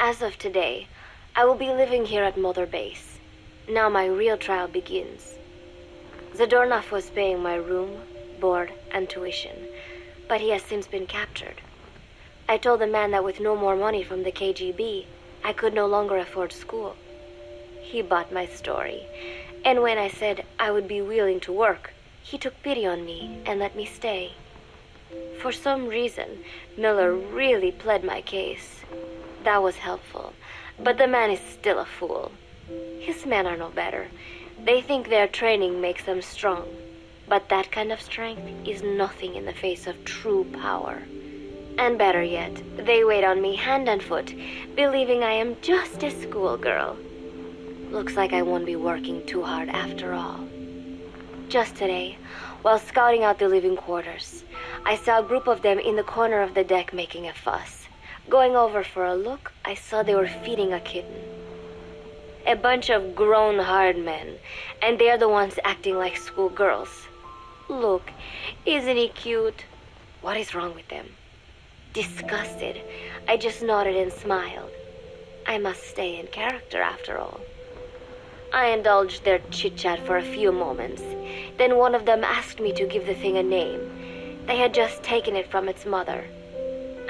As of today, I will be living here at Mother Base. Now my real trial begins. Zadornov was paying my room, board, and tuition, but he has since been captured. I told the man that with no more money from the KGB, I could no longer afford school. He bought my story, and when I said I would be willing to work, he took pity on me and let me stay. For some reason, Miller really pled my case. That was helpful, but the man is still a fool. His men are no better. They think their training makes them strong, but that kind of strength is nothing in the face of true power. And better yet, they wait on me hand and foot, believing I am just a schoolgirl. Looks like I won't be working too hard after all. Just today, while scouting out the living quarters, I saw a group of them in the corner of the deck making a fuss. Going over for a look, I saw they were feeding a kitten. A bunch of grown hard men, and they're the ones acting like schoolgirls. Look, isn't he cute? What is wrong with them? Disgusted, I just nodded and smiled. I must stay in character after all. I indulged their chit-chat for a few moments. Then one of them asked me to give the thing a name. They had just taken it from its mother.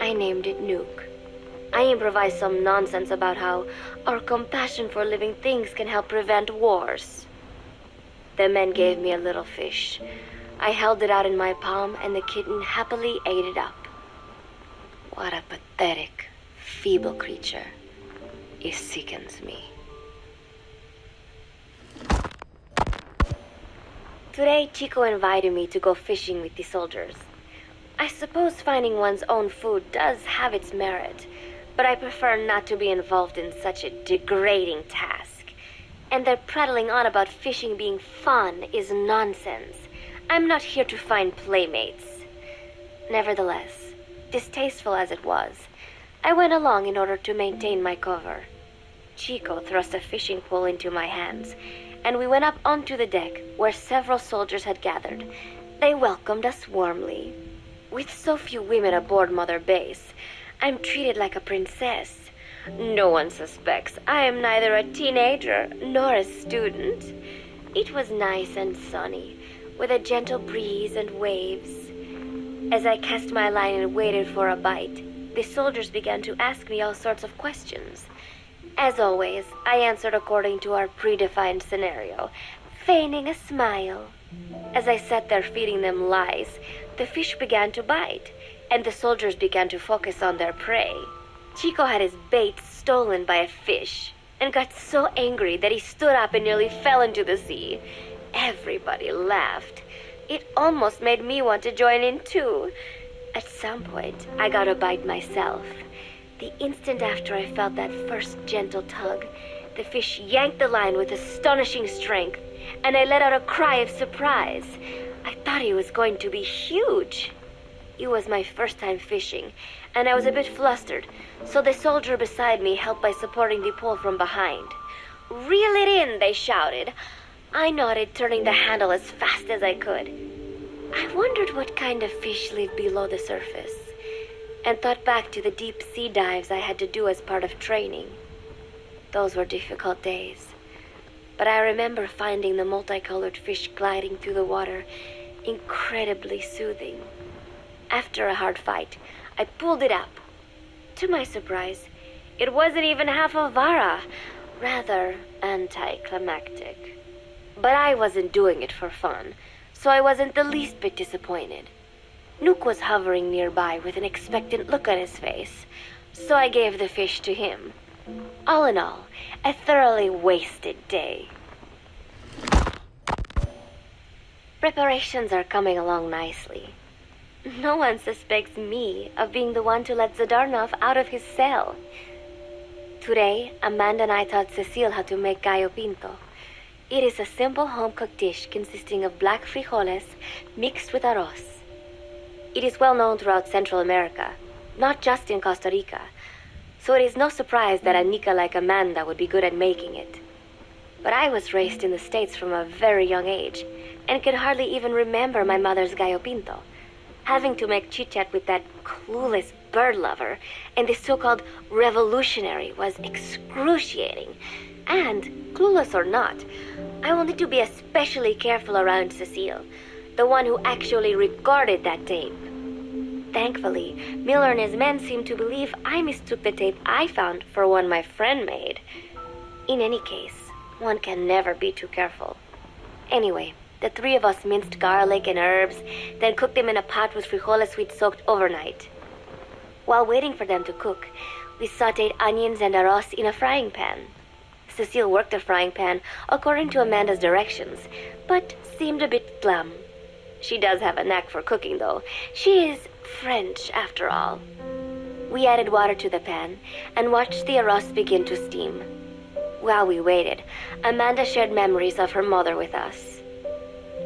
I named it Nuke. I improvised some nonsense about how our compassion for living things can help prevent wars. The men gave me a little fish. I held it out in my palm, and the kitten happily ate it up. What a pathetic, feeble creature. It sickens me. Today, Chico invited me to go fishing with the soldiers. I suppose finding one's own food does have its merit, but I prefer not to be involved in such a degrading task. And their prattling on about fishing being fun is nonsense. I'm not here to find playmates. Nevertheless, distasteful as it was, I went along in order to maintain my cover. Chico thrust a fishing pole into my hands, and we went up onto the deck where several soldiers had gathered. They welcomed us warmly. With so few women aboard Mother Base, I'm treated like a princess. No one suspects I am neither a teenager nor a student. It was nice and sunny, with a gentle breeze and waves. As I cast my line and waited for a bite, the soldiers began to ask me all sorts of questions. As always, I answered according to our predefined scenario, feigning a smile. As I sat there feeding them lies, the fish began to bite, and the soldiers began to focus on their prey. Chico had his bait stolen by a fish, and got so angry that he stood up and nearly fell into the sea. Everybody laughed. It almost made me want to join in too. At some point, I got a bite myself. The instant after I felt that first gentle tug, the fish yanked the line with astonishing strength, and I let out a cry of surprise. I thought he was going to be huge. It was my first time fishing, and I was a bit flustered, so the soldier beside me helped by supporting the pole from behind. "Reel it in," they shouted. I nodded, turning the handle as fast as I could. I wondered what kind of fish lived below the surface, and thought back to the deep sea dives I had to do as part of training. Those were difficult days, but I remember finding the multicolored fish gliding through the water incredibly soothing. After a hard fight, I pulled it up. To my surprise, it wasn't even half a vara, rather anticlimactic. But I wasn't doing it for fun, so I wasn't the least bit disappointed. Nook was hovering nearby with an expectant look on his face, so I gave the fish to him. All in all, a thoroughly wasted day. Preparations are coming along nicely. No one suspects me of being the one to let Zadornov out of his cell. Today, Amanda and I taught Cecile how to make Gaia Pinto. It is a simple home-cooked dish consisting of black frijoles mixed with arroz. It is well known throughout Central America, not just in Costa Rica, so it is no surprise that a Nica like Amanda would be good at making it. But I was raised in the States from a very young age, and could hardly even remember my mother's Gallo Pinto, having to make chit-chat with that clueless bird lover, and the so-called revolutionary was excruciating. And, clueless or not, I wanted to be especially careful around Cecile, the one who actually recorded that tape. Thankfully, Miller and his men seemed to believe I mistook the tape I found for one my friend made. In any case, one can never be too careful. Anyway, the three of us minced garlic and herbs, then cooked them in a pot with frijoles we'd soaked overnight. While waiting for them to cook, we sautéed onions and arroz in a frying pan. Cecile worked the frying pan according to Amanda's directions, but seemed a bit glum. She does have a knack for cooking, though. She is French, after all. We added water to the pan and watched the arroz begin to steam. While we waited, Amanda shared memories of her mother with us.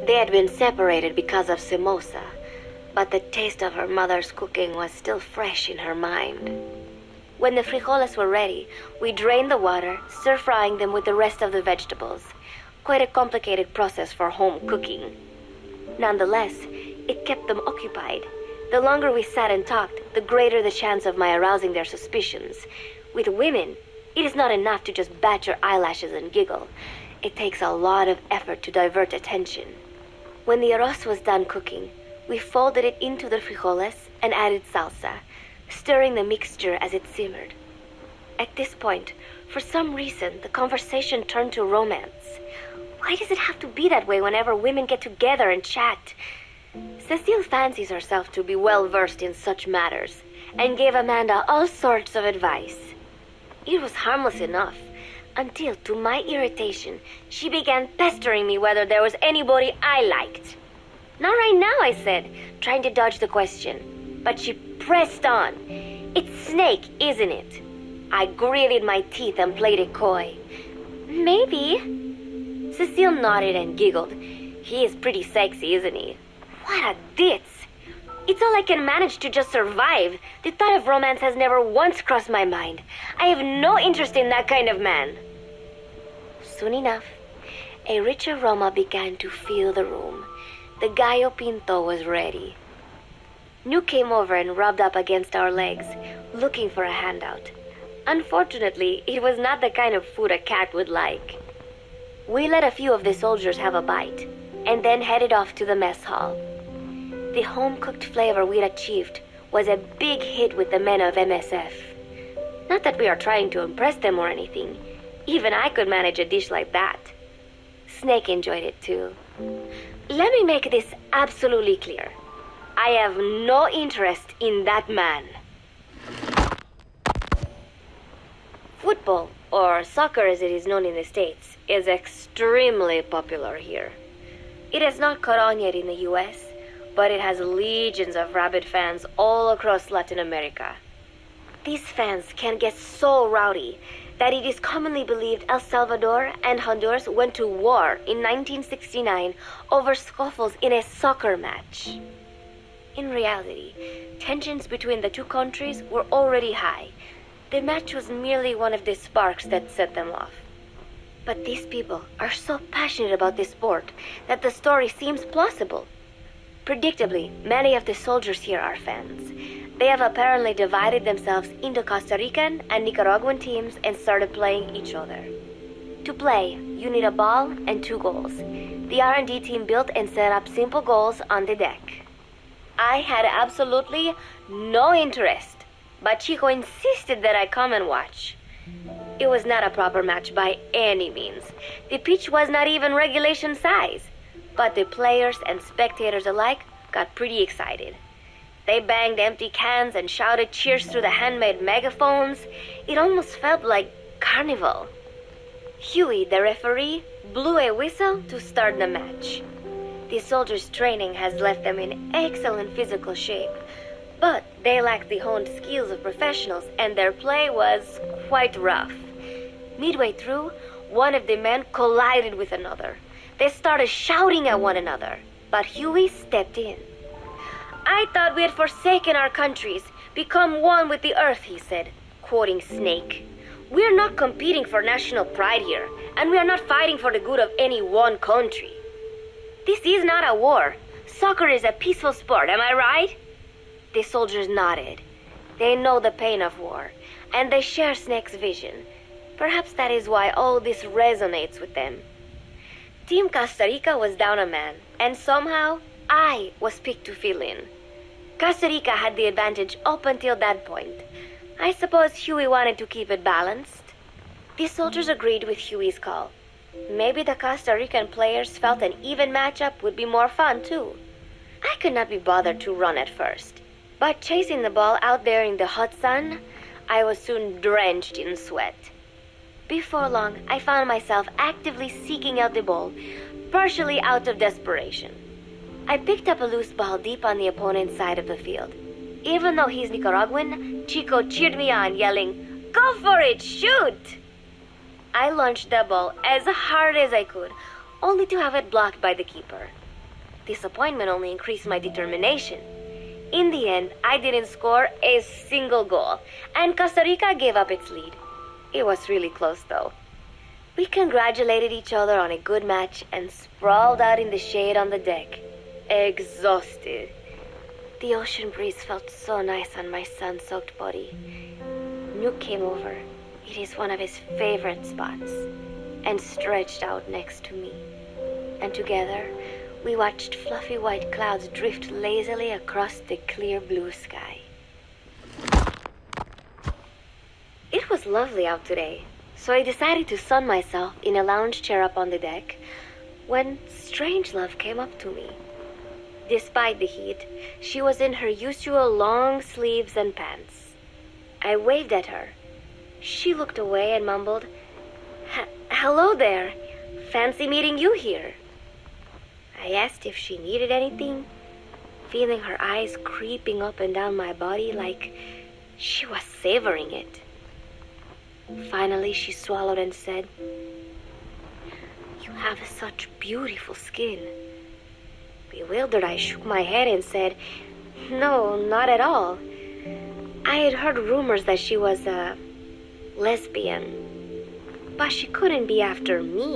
They had been separated because of Simosa, but the taste of her mother's cooking was still fresh in her mind. When the frijoles were ready, we drained the water, stir-frying them with the rest of the vegetables. Quite a complicated process for home cooking. Nonetheless, it kept them occupied. The longer we sat and talked, the greater the chance of my arousing their suspicions. With women, it is not enough to just bat your eyelashes and giggle. It takes a lot of effort to divert attention. When the arroz was done cooking, we folded it into the frijoles and added salsa, stirring the mixture as it simmered. At this point, for some reason, the conversation turned to romance. Why does it have to be that way whenever women get together and chat? Cecile fancies herself to be well-versed in such matters, and gave Amanda all sorts of advice. It was harmless enough, until, to my irritation, she began pestering me whether there was anybody I liked. Not right now, I said, trying to dodge the question. But she pressed on. It's Snake, isn't it? I gritted my teeth and played it coy. Maybe. Cecile nodded and giggled. He is pretty sexy, isn't he? What a ditz. It's all I can manage to just survive. The thought of romance has never once crossed my mind. I have no interest in that kind of man. Soon enough, a rich aroma began to fill the room. The Gaia Pinto was ready. New came over and rubbed up against our legs, looking for a handout. Unfortunately, it was not the kind of food a cat would like. We let a few of the soldiers have a bite, and then headed off to the mess hall. The home-cooked flavor we'd achieved was a big hit with the men of MSF. Not that we are trying to impress them or anything. Even I could manage a dish like that. Snake enjoyed it too. Let me make this absolutely clear. I have no interest in that man. Football, or soccer as it is known in the States, is extremely popular here. It has not caught on yet in the US, but it has legions of rabid fans all across Latin America. These fans can get so rowdy that it is commonly believed El Salvador and Honduras went to war in 1969 over scuffles in a soccer match. In reality, tensions between the two countries were already high. The match was merely one of the sparks that set them off. But these people are so passionate about this sport that the story seems plausible. Predictably, many of the soldiers here are fans. They have apparently divided themselves into Costa Rican and Nicaraguan teams and started playing each other. To play, you need a ball and 2 goals. The R&D team built and set up simple goals on the deck. I had absolutely no interest, but Chico insisted that I come and watch. It was not a proper match by any means. The pitch was not even regulation size. But the players and spectators alike got pretty excited. They banged empty cans and shouted cheers through the handmade megaphones. It almost felt like carnival. Huey, the referee, blew a whistle to start the match. The soldiers' training has left them in excellent physical shape, but they lacked the honed skills of professionals and their play was quite rough. Midway through, one of the men collided with another. They started shouting at one another, but Huey stepped in. I thought we had forsaken our countries, become one with the earth, he said, quoting Snake. We are not competing for national pride here, and we are not fighting for the good of any one country. This is not a war. Soccer is a peaceful sport, am I right? The soldiers nodded. They know the pain of war, and they share Snake's vision. Perhaps that is why all this resonates with them. Team Costa Rica was down a man, and somehow I was picked to fill in. Costa Rica had the advantage up until that point. I suppose Huey wanted to keep it balanced. The soldiers agreed with Huey's call. Maybe the Costa Rican players felt an even matchup would be more fun too. I could not be bothered to run at first, but chasing the ball out there in the hot sun, I was soon drenched in sweat. Before long, I found myself actively seeking out the ball, partially out of desperation. I picked up a loose ball deep on the opponent's side of the field. Even though he's Nicaraguan, Chico cheered me on, yelling, "Go for it, shoot!" I launched the ball as hard as I could, only to have it blocked by the keeper. Disappointment only increased my determination. In the end, I didn't score a single goal, and Costa Rica gave up its lead. It was really close, though. We congratulated each other on a good match and sprawled out in the shade on the deck, exhausted. The ocean breeze felt so nice on my sun-soaked body. Nuke came over. It is one of his favorite spots, and stretched out next to me. And together, we watched fluffy white clouds drift lazily across the clear blue sky. It was lovely out today, so I decided to sun myself in a lounge chair up on the deck when Strangelove came up to me. Despite the heat, she was in her usual long sleeves and pants. I waved at her. She looked away and mumbled, "Hello there. Fancy meeting you here." I asked if she needed anything, feeling her eyes creeping up and down my body like she was savoring it. Finally, she swallowed and said, "You have such beautiful skin." Bewildered, I shook my head and said, "No, not at all. I had heard rumors that she was a lesbian, but she couldn't be after me,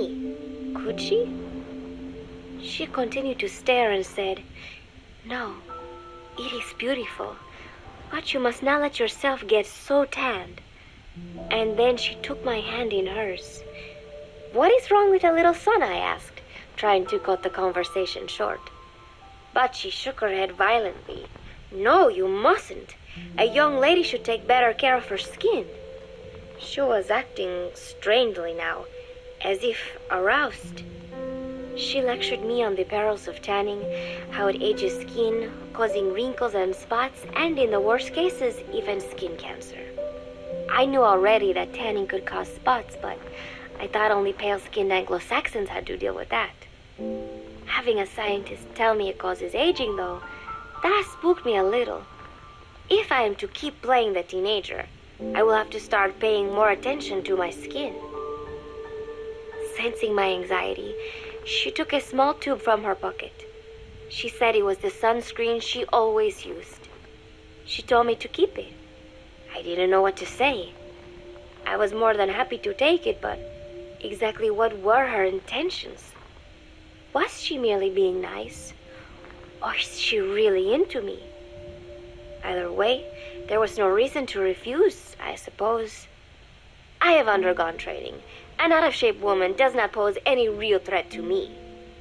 could she?" She continued to stare and said, "No, it is beautiful, but you must not let yourself get so tanned." And then she took my hand in hers. "What is wrong with a little sun?" I asked, trying to cut the conversation short. But she shook her head violently. "No, you mustn't. A young lady should take better care of her skin." She was acting strangely now, as if aroused. She lectured me on the perils of tanning, how it ages skin, causing wrinkles and spots, and in the worst cases, even skin cancer. I knew already that tanning could cause spots, but I thought only pale-skinned Anglo-Saxons had to deal with that. Having a scientist tell me it causes aging, though, that spooked me a little. If I am to keep playing the teenager, I will have to start paying more attention to my skin. Sensing my anxiety, she took a small tube from her pocket. She said it was the sunscreen she always used. She told me to keep it. I didn't know what to say. I was more than happy to take it, but exactly what were her intentions? Was she merely being nice? Or is she really into me? Either way, there was no reason to refuse, I suppose. I have undergone training. An out-of-shape woman does not pose any real threat to me.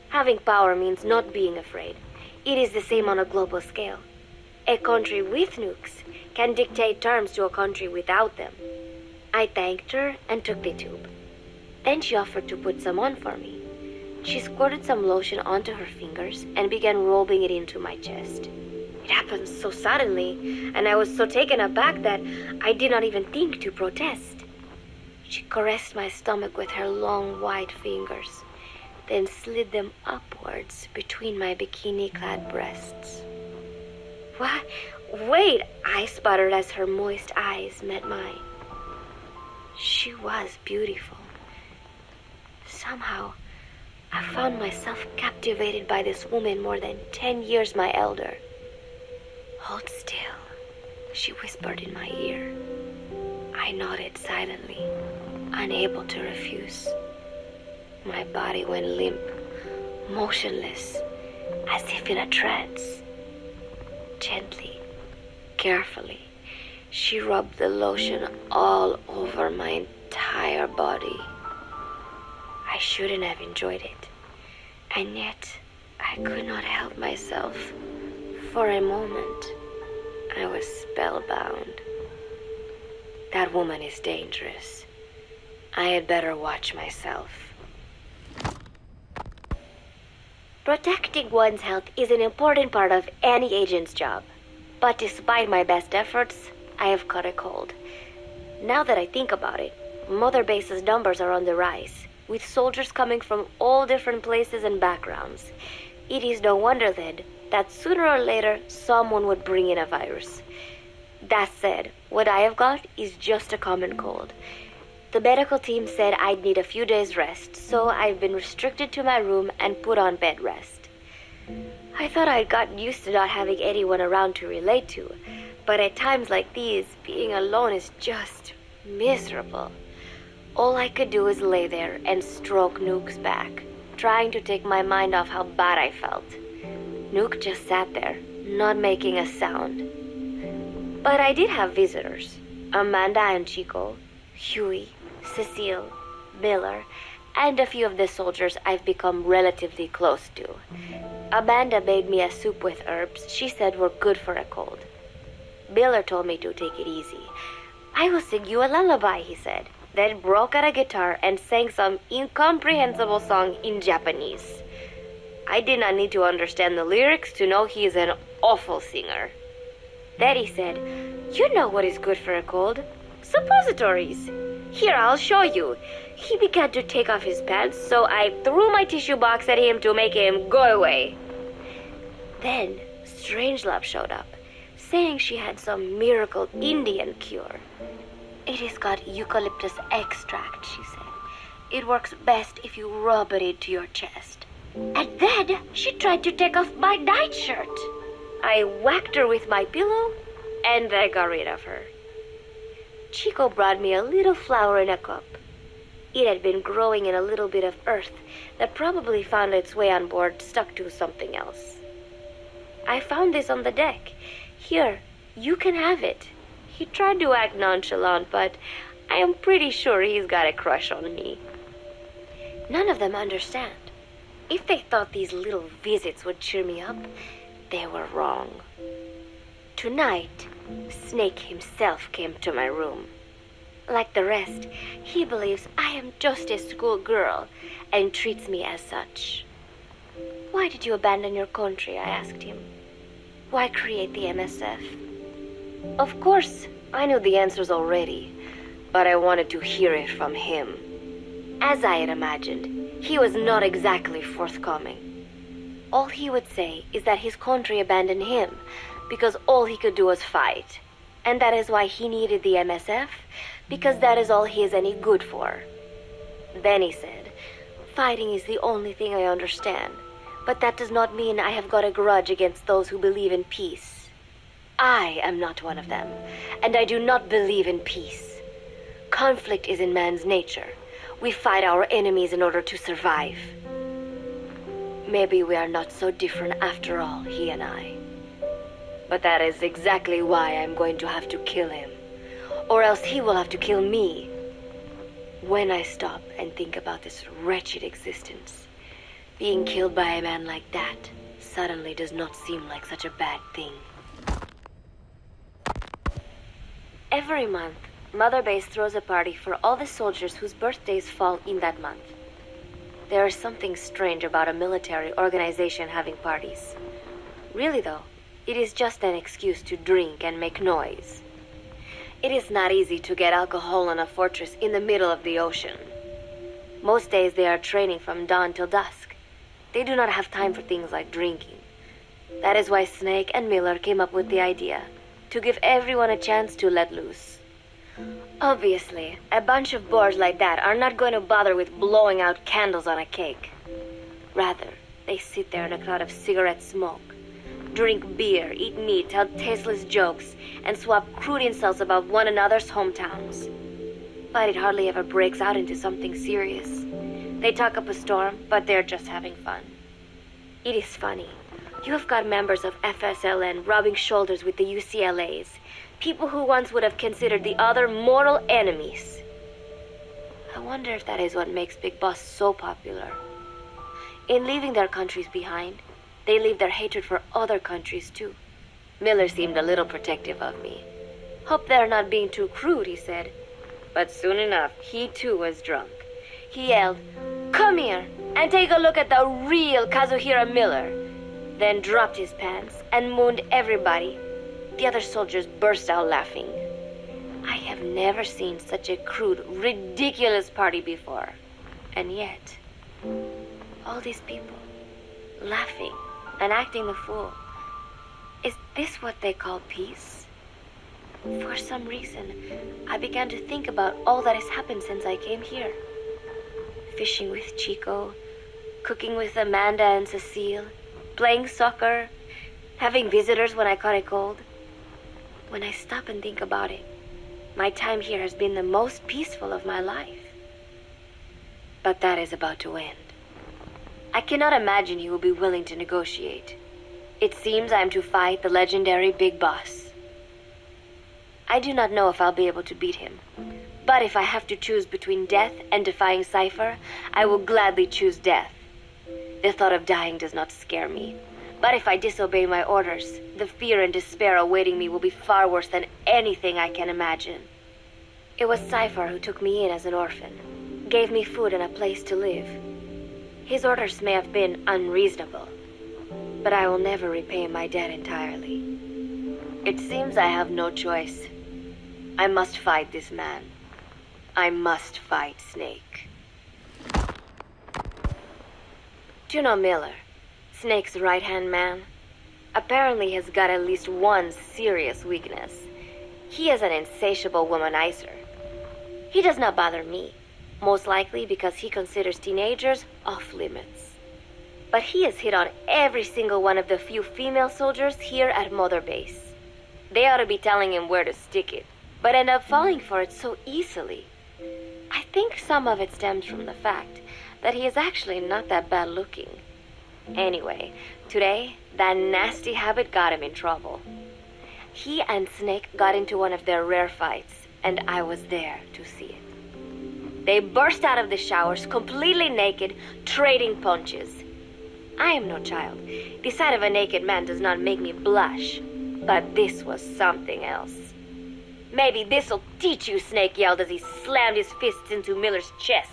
Having power means not being afraid. It is the same on a global scale. A country with nukes can dictate terms to a country without them. I thanked her and took the tube. Then she offered to put some on for me. She squirted some lotion onto her fingers and began rubbing it into my chest. It happened so suddenly, and I was so taken aback that I did not even think to protest. She caressed my stomach with her long white fingers, then slid them upwards between my bikini-clad breasts. "What? Wait," I sputtered as her moist eyes met mine. She was beautiful. Somehow, I found myself captivated by this woman more than 10 years my elder. "Hold still," she whispered in my ear. I nodded silently, unable to refuse. My body went limp, motionless, as if in a trance. Gently, carefully, She rubbed the lotion all over my entire body. I shouldn't have enjoyed it, and yet I could not help myself. For a moment, I was spellbound. That woman is dangerous. I had better watch myself. Protecting one's health is an important part of any agent's job. But despite my best efforts, I have caught a cold. Now that I think about it, Mother Base's numbers are on the rise, with soldiers coming from all different places and backgrounds. It is no wonder then that sooner or later someone would bring in a virus. That said, what I have got is just a common cold. The medical team said I'd need a few days rest, so I've been restricted to my room and put on bed rest. I thought I'd gotten used to not having anyone around to relate to, but at times like these, being alone is just miserable. All I could do is lay there and stroke Nook's back, trying to take my mind off how bad I felt. Nook just sat there, not making a sound. But I did have visitors. Amanda and Chico, Huey, Cecile, Miller, and a few of the soldiers I've become relatively close to. Amanda made me a soup with herbs she said were good for a cold. Miller told me to take it easy. I will sing you a lullaby, he said, then broke out a guitar and sang some incomprehensible song in Japanese. I did not need to understand the lyrics to know he is an awful singer. Then he said, "You know what is good for a cold? Suppositories. Here, I'll show you." He began to take off his pants, so I threw my tissue box at him to make him go away. Then Strangelove showed up, saying she had some miracle Indian cure. "It has got eucalyptus extract," she said. "It works best if you rub it into your chest." And then she tried to take off my nightshirt. I whacked her with my pillow, and I got rid of her. Chico brought me a little flower in a cup. It had been growing in a little bit of earth that probably found its way on board, stuck to something else. "I found this on the deck. Here, you can have it." He tried to act nonchalant, but I am pretty sure he's got a crush on me. None of them understand. If they thought these little visits would cheer me up, they were wrong. Tonight, Snake himself came to my room. Like the rest, he believes I am just a schoolgirl and treats me as such. "Why did you abandon your country?" I asked him. "Why create the MSF?" Of course, I knew the answers already, but I wanted to hear it from him. As I had imagined, he was not exactly forthcoming. All he would say is that his country abandoned him because all he could do was fight, and that is why he needed the MSF, because that is all he is any good for. Then he said, "Fighting is the only thing I understand, but that does not mean I have got a grudge against those who believe in peace. I am not one of them, and I do not believe in peace. Conflict is in man's nature. We fight our enemies in order to survive." Maybe we are not so different after all, he and I. But that is exactly why I'm going to have to kill him, or else he will have to kill me. When I stop and think about this wretched existence, being killed by a man like that suddenly does not seem like such a bad thing. Every month, Mother Base throws a party for all the soldiers whose birthdays fall in that month. There is something strange about a military organization having parties. Really though, it is just an excuse to drink and make noise. It is not easy to get alcohol on a fortress in the middle of the ocean. Most days they are training from dawn till dusk. They do not have time for things like drinking. That is why Snake and Miller came up with the idea, to give everyone a chance to let loose. Obviously, a bunch of boors like that are not going to bother with blowing out candles on a cake. Rather, they sit there in a cloud of cigarette smoke, drink beer, eat meat, tell tasteless jokes, and swap crude insults about one another's hometowns. But it hardly ever breaks out into something serious. They talk up a storm, but they're just having fun. It is funny. You have got members of FSLN rubbing shoulders with the UCLAs, people who once would have considered the other mortal enemies. I wonder if that is what makes Big Boss so popular. In leaving their countries behind, they leave their hatred for other countries too. Miller seemed a little protective of me. Hope they're not being too crude, he said. But soon enough, he too was drunk. He yelled, "Come here and take a look at the real Kazuhira Miller," then dropped his pants and mooned everybody. The other soldiers burst out laughing. I have never seen such a crude, ridiculous party before. And yet, all these people, laughing and acting the fool. Is this what they call peace? For some reason, I began to think about all that has happened since I came here. Fishing with Chico, cooking with Amanda and Cecile, playing soccer, having visitors when I caught a cold. When I stop and think about it, my time here has been the most peaceful of my life. But that is about to end. I cannot imagine he will be willing to negotiate. It seems I am to fight the legendary Big Boss. I do not know if I'll be able to beat him, but if I have to choose between death and defying Cypher, I will gladly choose death. The thought of dying does not scare me, but if I disobey my orders, the fear and despair awaiting me will be far worse than anything I can imagine. It was Cypher who took me in as an orphan, gave me food and a place to live. His orders may have been unreasonable, but I will never repay my debt entirely. It seems I have no choice. I must fight this man. I must fight Snake. Do you know Miller, Snake's right-hand man? Apparently has got at least one serious weakness. He is an insatiable womanizer. He does not bother me, most likely because he considers teenagers off limits. But he has hit on every single one of the few female soldiers here at Mother Base. They ought to be telling him where to stick it, but end up falling for it so easily. I think some of it stems from the fact that he is actually not that bad looking. Anyway, today, that nasty habit got him in trouble. He and Snake got into one of their rare fights, and I was there to see it. They burst out of the showers, completely naked, trading punches. I am no child. The sight of a naked man does not make me blush. But this was something else. "Maybe this'll teach you," Snake yelled as he slammed his fists into Miller's chest.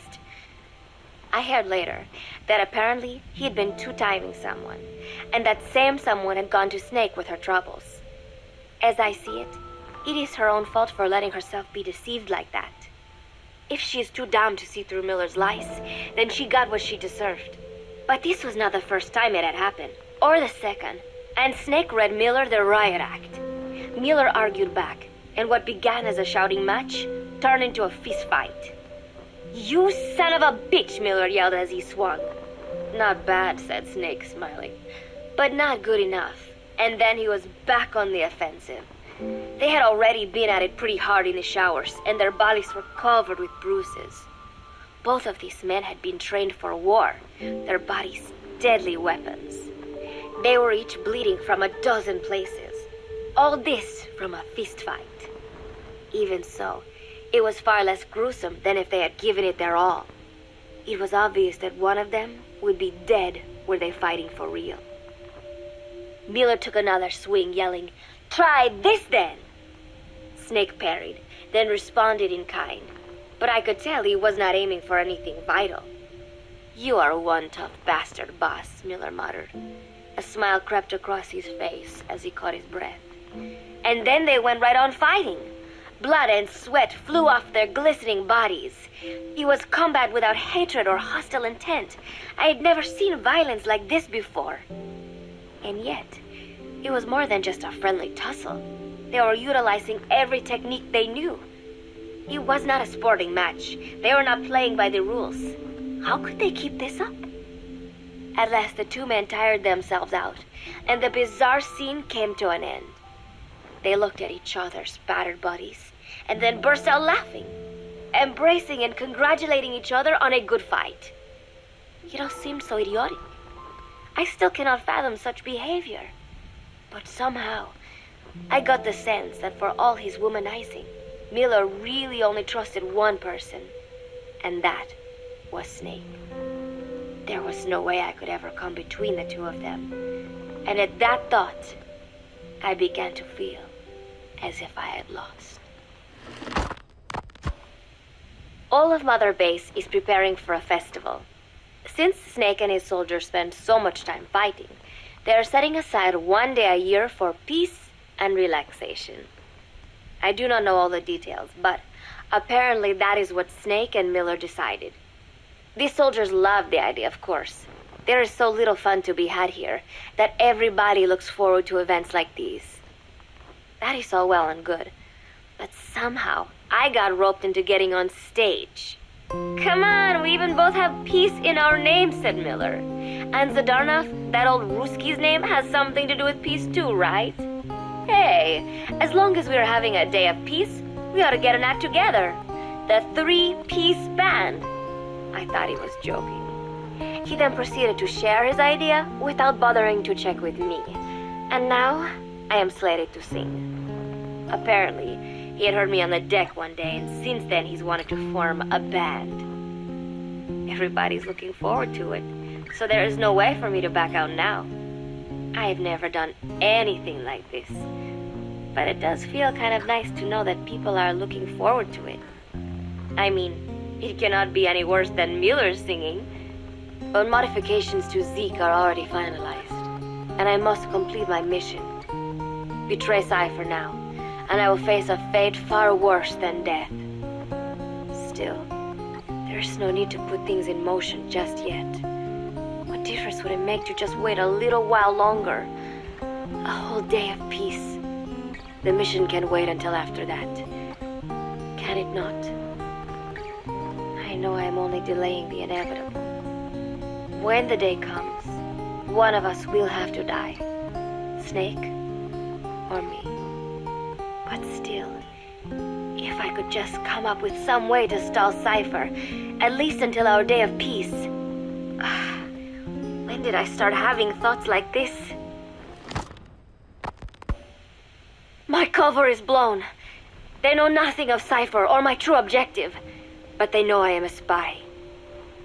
I heard later that apparently he had been two-timing someone, and that same someone had gone to Snake with her troubles. As I see it, it is her own fault for letting herself be deceived like that. If she is too dumb to see through Miller's lies, then she got what she deserved. But this was not the first time it had happened, or the second, and Snake read Miller the riot act. Miller argued back, and what began as a shouting match turned into a fist fight. "You son of a bitch," Miller yelled as he swung. "Not bad," said Snake, smiling, "but not good enough." And then he was back on the offensive. They had already been at it pretty hard in the showers, and their bodies were covered with bruises. Both of these men had been trained for war, their bodies deadly weapons. They were each bleeding from a dozen places. All this from a fist fight. Even so, it was far less gruesome than if they had given it their all. It was obvious that one of them would be dead were they fighting for real. Miller took another swing, yelling, "Try this then!" Snake parried, then responded in kind. But I could tell he was not aiming for anything vital. "You are one tough bastard, boss," Miller muttered. A smile crept across his face as he caught his breath. And then they went right on fighting. Blood and sweat flew off their glistening bodies. It was combat without hatred or hostile intent. I had never seen violence like this before. And yet, it was more than just a friendly tussle. They were utilizing every technique they knew. It was not a sporting match. They were not playing by the rules. How could they keep this up? At last the two men tired themselves out, and the bizarre scene came to an end. They looked at each other's battered bodies, and then burst out laughing, embracing and congratulating each other on a good fight. It all seemed so idiotic. I still cannot fathom such behavior. But somehow, I got the sense that for all his womanizing, Miller really only trusted one person, and that was Snake. There was no way I could ever come between the two of them, and at that thought, I began to feel as if I had lost. All of Mother Base is preparing for a festival. Since Snake and his soldiers spend so much time fighting, they are setting aside one day a year for peace and relaxation. I do not know all the details, but apparently that is what Snake and Miller decided. These soldiers love the idea, of course. There is so little fun to be had here that everybody looks forward to events like these. That is all well and good, but somehow I got roped into getting on stage. Come on, we even both have peace in our names, said Miller. And Zadarnov, that old Ruski's name, has something to do with peace too, right? Hey, as long as we're having a day of peace, we ought to get an act together. The Three-Piece Band. I thought he was joking. He then proceeded to share his idea without bothering to check with me. And now, I am slated to sing. Apparently, he had heard me on the deck one day, and since then he's wanted to form a band. Everybody's looking forward to it, so there is no way for me to back out now. I've never done anything like this, but it does feel kind of nice to know that people are looking forward to it. I mean, it cannot be any worse than Miller's singing, but modifications to Zeke are already finalized, and I must complete my mission. Betray Cypher now, and I will face a fate far worse than death. Still, there's no need to put things in motion just yet. What difference would it make to just wait a little while longer? A whole day of peace. The mission can wait until after that. Can it not? I know I am only delaying the inevitable. When the day comes, one of us will have to die. Snake or me. But still, if I could just come up with some way to stall Cypher, at least until our day of peace. When did I start having thoughts like this? My cover is blown. They know nothing of Cypher or my true objective, but they know I am a spy.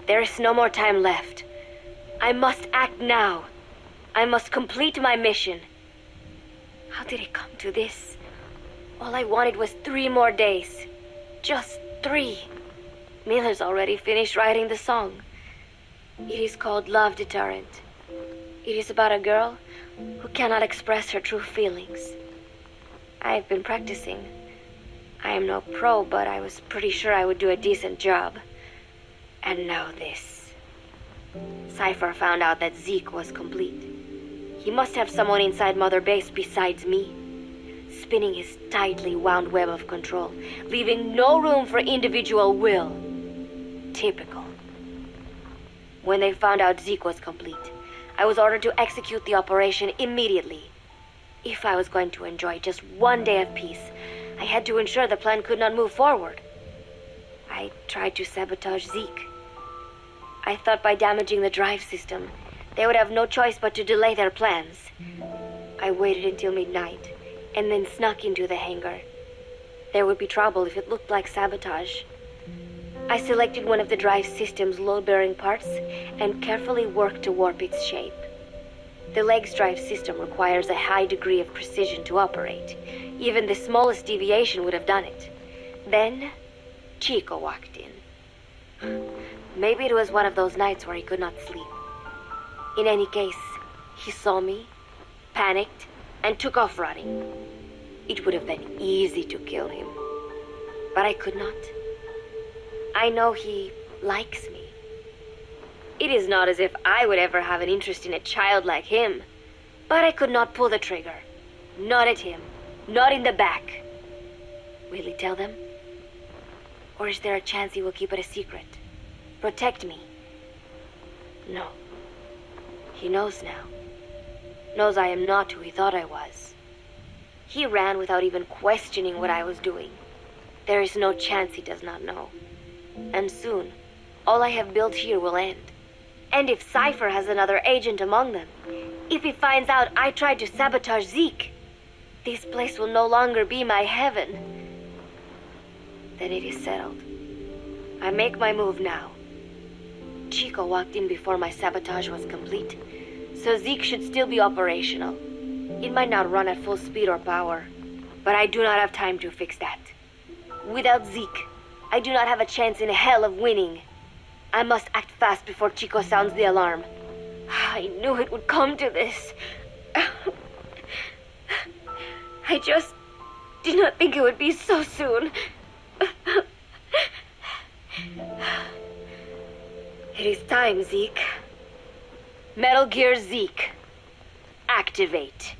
There is no more time left. I must act now. I must complete my mission. How did it come to this? All I wanted was 3 more days. Just 3. Miller's already finished writing the song. It is called Love Deterrent. It is about a girl who cannot express her true feelings. I've been practicing. I am no pro, but I was pretty sure I would do a decent job. And now this. Cypher found out that Zeke was complete. He must have someone inside Mother Base besides me, spinning his tightly wound web of control, leaving no room for individual will. Typical. When they found out Zeke was complete, I was ordered to execute the operation immediately. If I was going to enjoy just one day of peace, I had to ensure the plan could not move forward. I tried to sabotage Zeke. I thought by damaging the drive system, they would have no choice but to delay their plans. I waited until midnight, and then snuck into the hangar. There would be trouble if it looked like sabotage. I selected one of the drive system's load-bearing parts and carefully worked to warp its shape. The leg's drive system requires a high degree of precision to operate. Even the smallest deviation would have done it. Then, Chico walked in. Maybe it was one of those nights where he could not sleep. In any case, he saw me, panicked, and took off running. It would have been easy to kill him, but I could not. I know he likes me. It is not as if I would ever have an interest in a child like him, but I could not pull the trigger. Not at him, not in the back. Will he tell them? Or is there a chance he will keep it a secret? Protect me? No. He knows now. Knows I am not who he thought I was. He ran without even questioning what I was doing. There is no chance he does not know. And soon, all I have built here will end. And if Cypher has another agent among them, if he finds out I tried to sabotage Zeke, this place will no longer be my heaven. Then it is settled. I make my move now. Chico walked in before my sabotage was complete, so Zeke should still be operational. It might not run at full speed or power, but I do not have time to fix that. Without Zeke, I do not have a chance in hell of winning. I must act fast before Chico sounds the alarm. I knew it would come to this. I just did not think it would be so soon. It is time, Zeke. Metal Gear Zeke. Activate.